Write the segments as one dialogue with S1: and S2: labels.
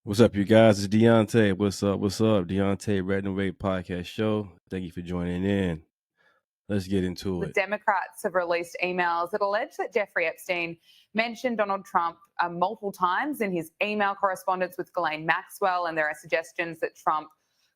S1: What's up, you guys? It's Deontay. What's up? What's up? Deontay Red and Wave Podcast Show. Thank you for joining in. Let's get into
S2: The
S1: it.
S2: Democrats have released emails that allege that Jeffrey Epstein mentioned Donald Trump multiple times in his email correspondence with Ghislaine Maxwell, and there are suggestions that Trump,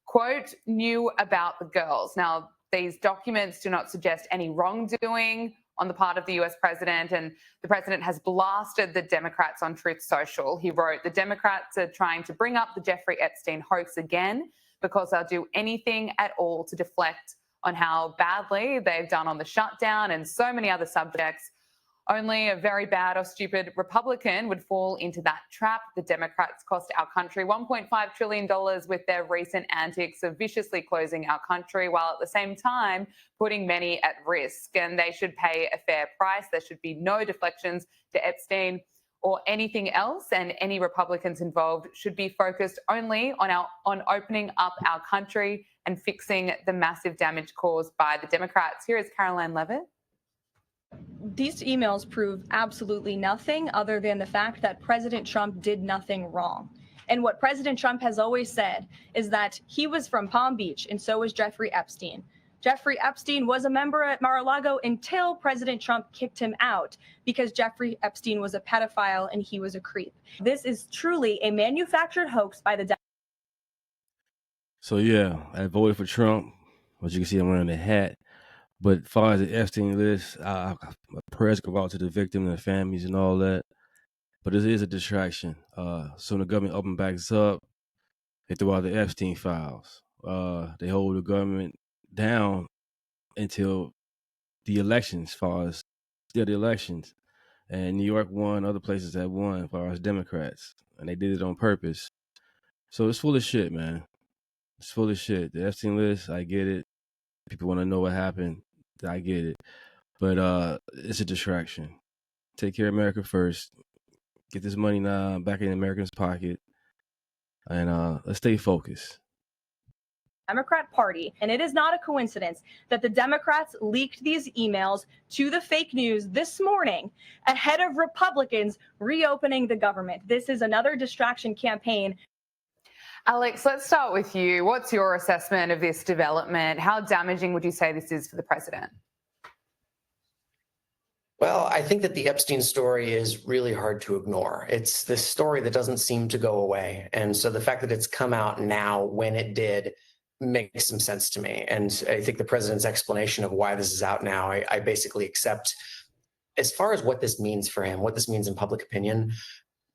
S2: quote, knew about the girls. Now, these documents do not suggest any wrongdoing on the part of the US president, and the president has blasted the Democrats on Truth Social. He wrote, "The Democrats are trying to bring up the Jeffrey Epstein hoax again because they'll do anything at all to deflect on how badly they've done on the shutdown and so many other subjects. Only a very bad or stupid Republican would fall into that trap. The Democrats cost our country $1.5 trillion with their recent antics of viciously closing our country, while at the same time putting many at risk. And they should pay a fair price. There should be no deflections to Epstein or anything else, and any Republicans involved should be focused only on opening up our country and fixing the massive damage caused by the Democrats." Here is Caroline Levitt.
S3: These emails prove absolutely nothing other than the fact that President Trump did nothing wrong. And what President Trump has always said is that he was from Palm Beach, and so was Jeffrey Epstein. Jeffrey Epstein was a member at Mar-a-Lago until President Trump kicked him out because Jeffrey Epstein was a pedophile and he was a creep. This is truly a manufactured hoax by the
S1: So, yeah, I voted for Trump. As you can see, I'm wearing a hat. But as far as the Epstein list, my prayers go out to the victim and the families and all that. But it is a distraction. So when the government opens back up, they throw out the Epstein files. They hold the government down until the elections, as far as still the elections. And New York won, other places have won, as far as Democrats. And they did it on purpose. So it's full of shit, man. It's full of shit. The Epstein list, I get it. People want to know what happened. I get it. But it's a distraction. Take care of America first. Get this money now back in Americans' pocket. And let's stay focused.
S3: Democrat Party. And it is not a coincidence that the Democrats leaked these emails to the fake news this morning ahead of Republicans reopening the government. This is another distraction campaign.
S2: Alex, let's start with you. What's your assessment of this development? How damaging would you say this is for the president?
S4: Well, I think that the Epstein story is really hard to ignore. It's this story that doesn't seem to go away. And so the fact that it's come out now when it did makes some sense to me. And I think the president's explanation of why this is out now, I basically accept. As far as what this means for him, what this means in public opinion,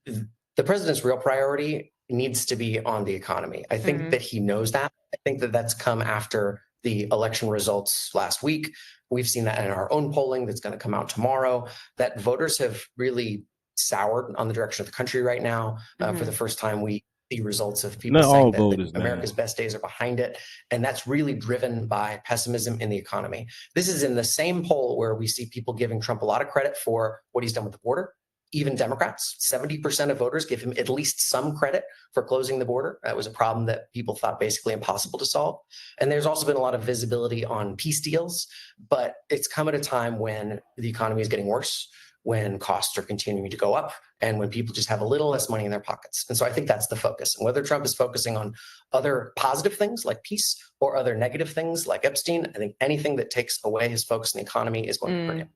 S4: the president's real priority needs to be on the economy. I think that he knows that. I think that that's come after the election results last week. We've seen that in our own polling that's going to come out tomorrow, that voters have really soured on the direction of the country right now. For the first time, we see results of people saying that America's best days are behind it. And that's really driven by pessimism in the economy. This is in the same poll where we see people giving Trump a lot of credit for what he's done with the border. Even Democrats, 70% of voters give him at least some credit for closing the border. That was a problem that people thought basically impossible to solve. And there's also been a lot of visibility on peace deals, but it's come at a time when the economy is getting worse, when costs are continuing to go up, and when people just have a little less money in their pockets. And so I think that's the focus. And whether Trump is focusing on other positive things like peace or other negative things like Epstein, I think anything that takes away his focus on the economy is going to hurt him.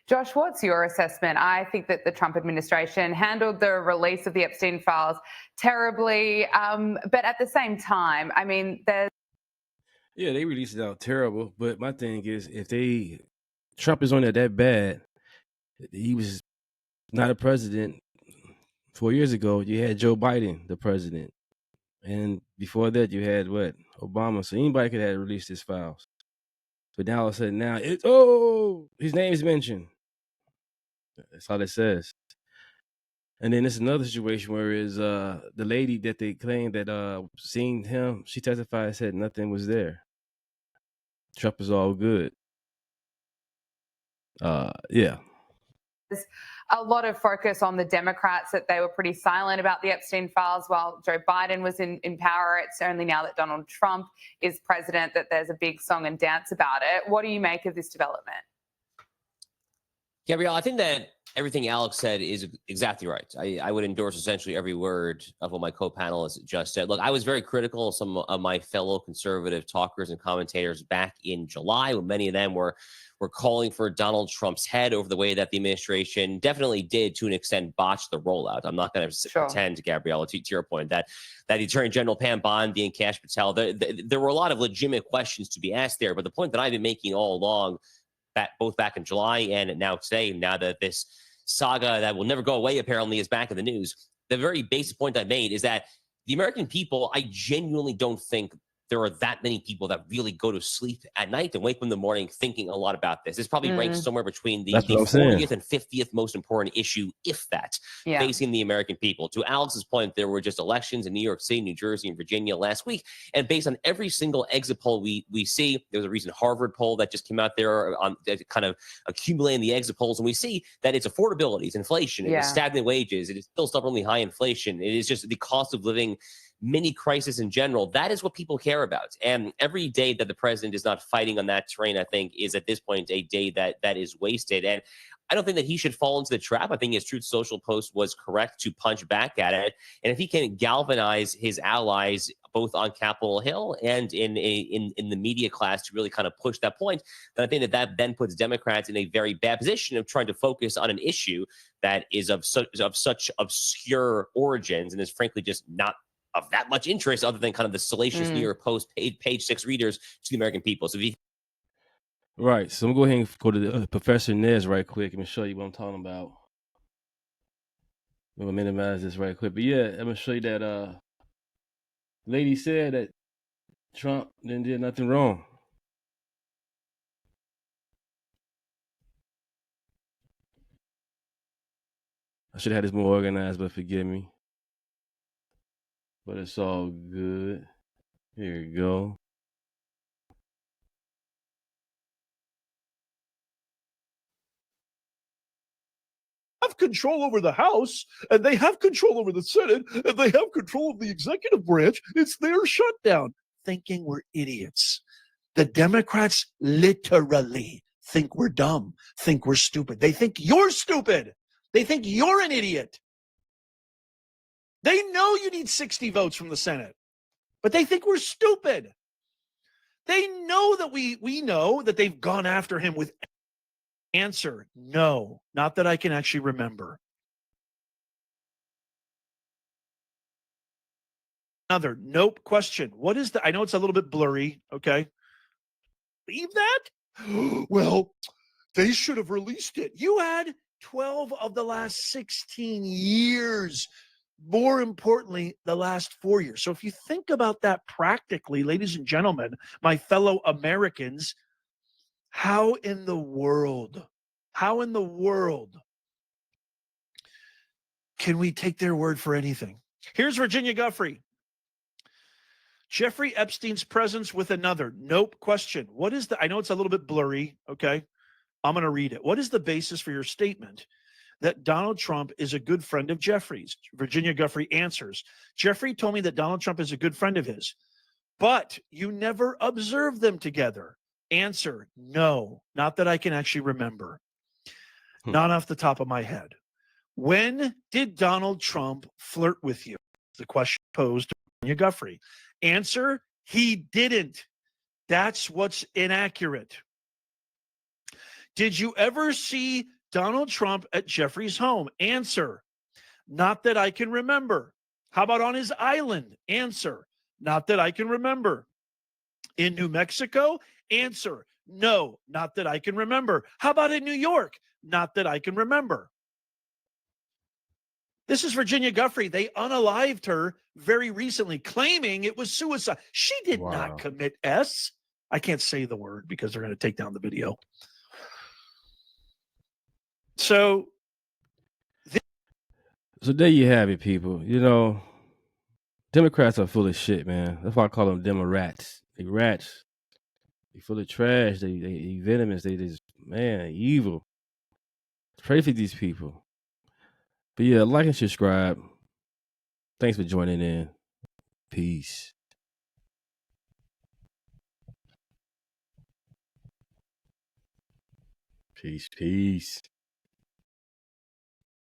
S2: Josh, what's your assessment? I think that the Trump administration handled the release of the Epstein files terribly, but at the same time, I mean,
S1: Yeah, they released it out terrible, but my thing is, if Trump is on it that bad, he was not a president 4 years ago. You had Joe Biden, the president, and before that, you had Obama. So anybody could have released his files. But now all of a sudden, his name is mentioned. That's all it says. And then there's another situation where the lady that they claimed that seen him, she testified and said nothing was there. Trump is all good. Yeah.
S2: There's a lot of focus on the Democrats, that they were pretty silent about the Epstein files while Joe Biden was in power. It's only now that Donald Trump is president that there's a big song and dance about it. What do you make of this development?
S5: Gabrielle, I think that Everything Alex said is exactly right. I would endorse essentially every word of what my co-panelists just said. Look, I was very critical of some of my fellow conservative talkers and commentators back in July, when many of them were calling for Donald Trump's head over the way that the administration definitely did, to an extent, botch the rollout. I'm not going to pretend, Gabriella, to your point, that the Attorney General Pam Bondi and Kash Patel, there were a lot of legitimate questions to be asked there. But the point that I've been making all along, both back in July and now today, now that this saga that will never go away apparently is back in the news, the very basic point I made is that the American people, I genuinely don't think there are that many people that really go to sleep at night and wake up in the morning thinking a lot about this. This probably ranks somewhere between the 40th and 50th most important issue, if that, facing the American people. To Alex's point, there were just elections in New York City, New Jersey, and Virginia last week. And based on every single exit poll we see, there's a recent Harvard poll that just came out there on kind of accumulating the exit polls. And we see that it's affordability, it's inflation, it's stagnant wages, it is still stubbornly high inflation. It is just the cost of living mini crisis in general. That is what people care about. And every day that the president is not fighting on that terrain, I think, is at this point a day that is wasted. And I don't think that he should fall into the trap. I think his Truth Social post was correct to punch back at it. And if he can galvanize his allies both on Capitol Hill and in the media class to really kind of push that point, then I think that then puts Democrats in a very bad position of trying to focus on an issue that is of such obscure origins and is frankly just not of that much interest, other than kind of the salacious New York Post page 6 readers to the American people. So if you
S1: right, so I'm going to go ahead and go to the Professor Nez right quick. Let me show you what I'm talking about. I'm going to minimize this right quick. But yeah, I'm going to show you that lady said that Trump didn't do nothing wrong. I should have had this more organized, but forgive me. But it's all good. Here you go.
S6: Have control over the House, and they have control over the Senate, and they have control of the executive branch. It's their shutdown. Thinking we're idiots. The Democrats literally think we're dumb, think we're stupid. They think you're stupid. They think you're an idiot. They know you need 60 votes from the Senate, but they think we're stupid. They know that we know that they've gone after him with answer. No, not that I can actually remember. Another nope question. What is the, I know it's a little bit blurry. Okay. Leave that? Well, they should have released it. You had 12 of the last 16 years. More importantly, the last 4 years. So if you think about that practically, ladies and gentlemen, my fellow Americans, how in the world can we take their word for anything? Here's Virginia Guffrey. Jeffrey Epstein's presence with another. Nope. Question. What is the, I know it's a little bit blurry. Okay. I'm going to read it. What is the basis for your statement that Donald Trump is a good friend of Jeffrey's? Virginia Guffrey answers. Jeffrey told me that Donald Trump is a good friend of his, but you never observed them together. Answer. No, not that I can actually remember. Not off the top of my head. When did Donald Trump flirt with you? The question posed to Virginia Guffrey. Answer, he didn't. That's what's inaccurate. Did you ever see Donald Trump at Jeffrey's home? Answer, not that I can remember. How about on his island? Answer, not that I can remember. In New Mexico? Answer, no, not that I can remember. How about in New York? Not that I can remember. This is Virginia Guffrey. They unalived her very recently, claiming it was suicide. She did not commit S. I can't say the word because they're going to take down the video. So
S1: there you have it, people. You know, Democrats are full of shit, man. That's why I call them Demorats. They rats. They full of trash. They venomous. They just, man, evil. Pray for these people. But yeah, like and subscribe. Thanks for joining in. Peace. Peace.